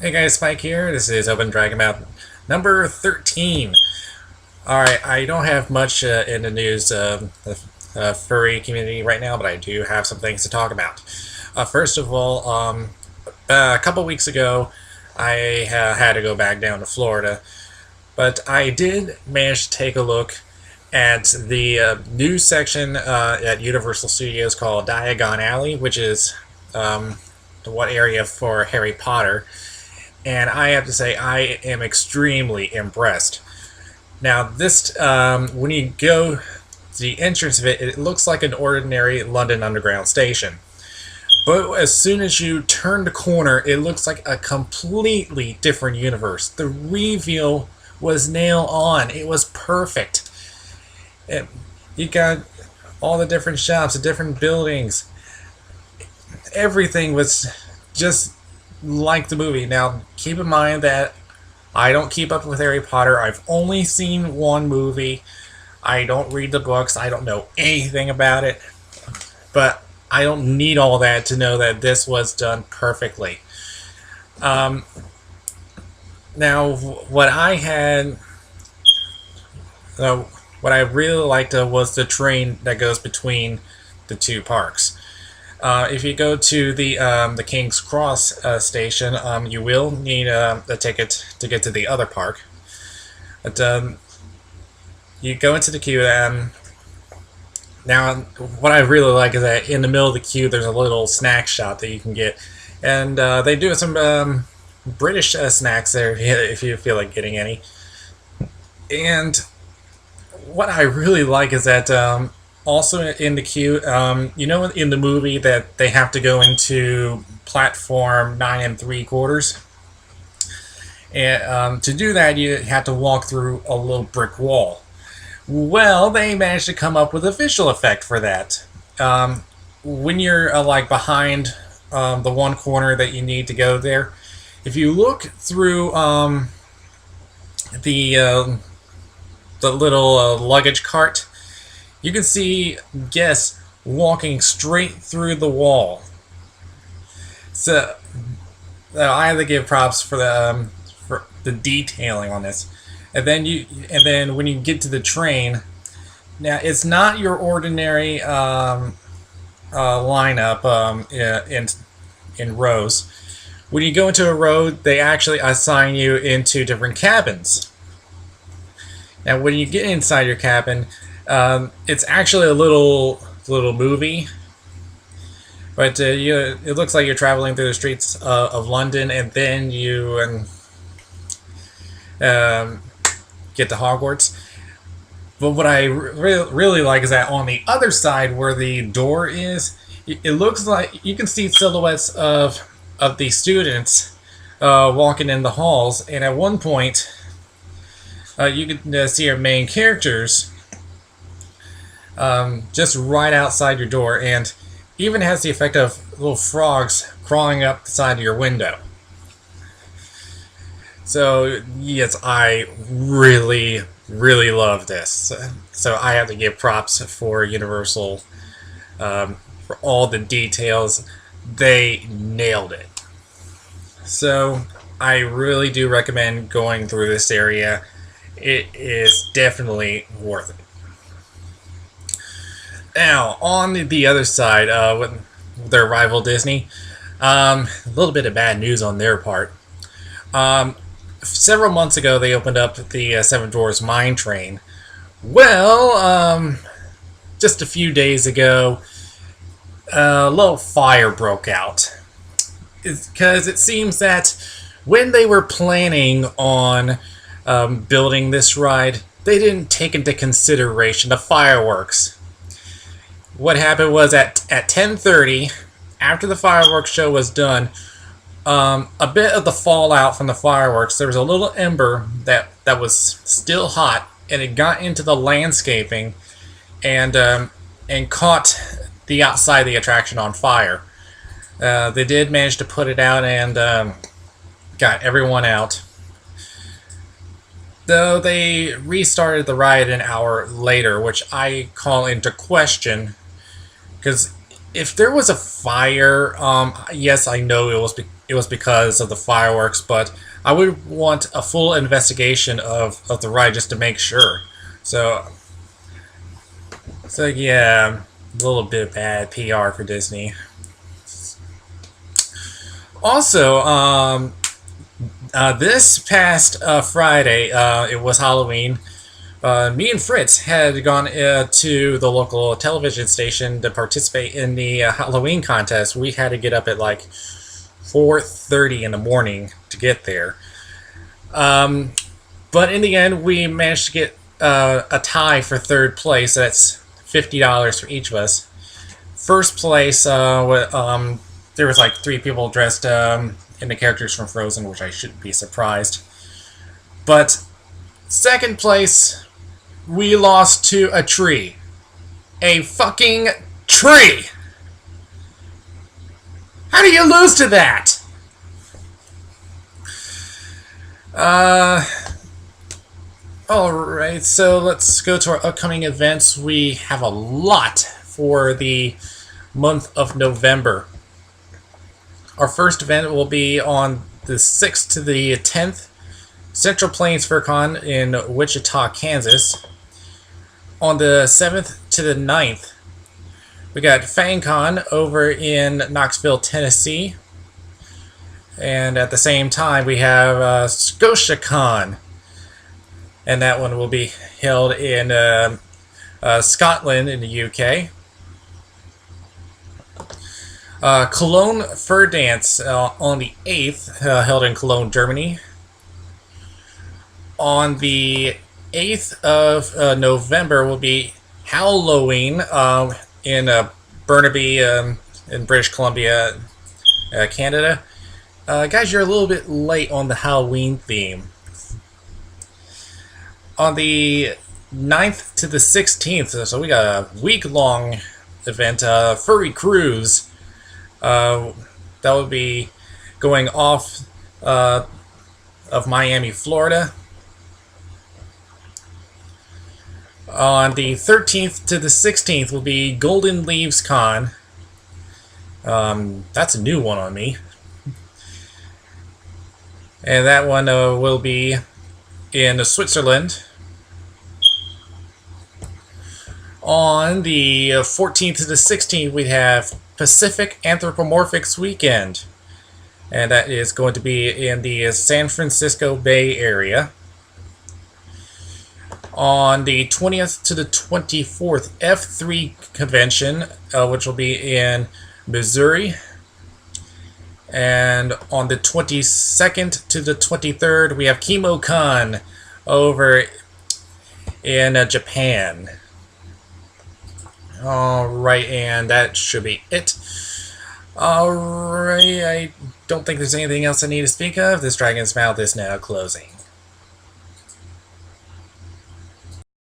Hey guys, Spike here. This is Open Dragon Map number 13. Alright, I don't have much in the news furry community right now, but I do have some things to talk about. First of all, a couple weeks ago, I had to go back down to Florida, but I did manage to take a look at the new section at Universal Studios called Diagon Alley, which is what area for Harry Potter. And I have to say, I am extremely impressed. Now, this, when you go to the entrance of it, it looks like an ordinary London Underground station. But as soon as you turn the corner, it looks like a completely different universe. The reveal was nail on. It was perfect. You got all the different shops, the different buildings. Everything was just like the movie. Now, keep in mind that I don't keep up with Harry Potter. I've only seen one movie. I don't read the books. I don't know anything about it. But I don't need all that to know that this was done perfectly. Now, what I had... what I really liked was the train that goes between the two parks. If you go to the King's Cross station, you will need a ticket to get to the other park. But you go into the queue, and now what I really like is that in the middle of the queue, there's a little snack shop that you can get, and they do some British snacks there if you feel like getting any. And what I really like is that also in the queue, you know, in the movie that they have to go into platform 9 3/4, and to do that you have to walk through a little brick wall. Well, they managed to come up with a visual effect for that. When you're like behind the one corner that you need to go there, if you look through the little luggage cart, you can see guests walking straight through the wall. So I have to give props for the detailing on this. And then when you get to the train, now it's not your ordinary lineup in rows. When you go into a row, they actually assign you into different cabins. Now, when you get inside your cabin, it's actually a little movie, but it looks like you're traveling through the streets of London, and then you get to Hogwarts. But what I really like is that on the other side where the door is, it looks like you can see silhouettes of the students walking in the halls, and at one point you can see our main characters just right outside your door, and even has the effect of little frogs crawling up the side of your window. So yes, I really love this. So I have to give props for Universal for all the details. They nailed it. So I really do recommend going through this area. It is definitely worth it. Now, on the other side, with their rival Disney, a little bit of bad news on their part. Several months ago, they opened up the Seven Dwarfs Mine Train. Well, just a few days ago, a little fire broke out. Because it seems that when they were planning on building this ride, they didn't take into consideration the fireworks. What happened was at 10:30, after the fireworks show was done, a bit of the fallout from the fireworks, there was a little ember that was still hot, and it got into the landscaping and caught the outside of the attraction on fire. They did manage to put it out and got everyone out. Though they restarted the ride an hour later, which I call into question. Because if there was a fire, yes, I know it it was because of the fireworks, but I would want a full investigation of the ride just to make sure. So, so yeah, a little bit bad PR for Disney. Also, this past Friday, it was Halloween. Me and Fritz had gone to the local television station to participate in the Halloween contest. We had to get up at like 4:30 in the morning to get there. But in the end, we managed to get a tie for third place. That's $50 for each of us. First place, there was like 3 people dressed in the characters from Frozen, which I shouldn't be surprised. But second place, we lost to a tree. A fucking tree! How do you lose to that? Alright, so let's go to our upcoming events. We have a lot for the month of November. Our first event will be on the 6th to the 10th, Central Plains FurCon in Wichita, Kansas. On the 7th to the 9th, we got FangCon over in Knoxville, Tennessee. And at the same time, we have ScotiaCon. And that one will be held in Scotland in the UK. Cologne Fur Dance on the 8th, held in Cologne, Germany. On the 8th of November will be Halloween in Burnaby in British Columbia, Canada. Guys, you're a little bit late on the Halloween theme. On the 9th to the 16th, so we got a week-long event, Furry Cruise. That will be going off of Miami, Florida. On the 13th to the 16th will be Golden Leaves Con. That's a new one on me. And that one will be in Switzerland. On the 14th to the 16th, we have Pacific Anthropomorphics Weekend. And that is going to be in the San Francisco Bay Area. On the 20th to the 24th, F3 Convention, which will be in Missouri. And on the 22nd to the 23rd, we have ChemoCon over in Japan. Alright, and that should be it. Alright, I don't think there's anything else I need to speak of. This Dragon's Mouth is now closing.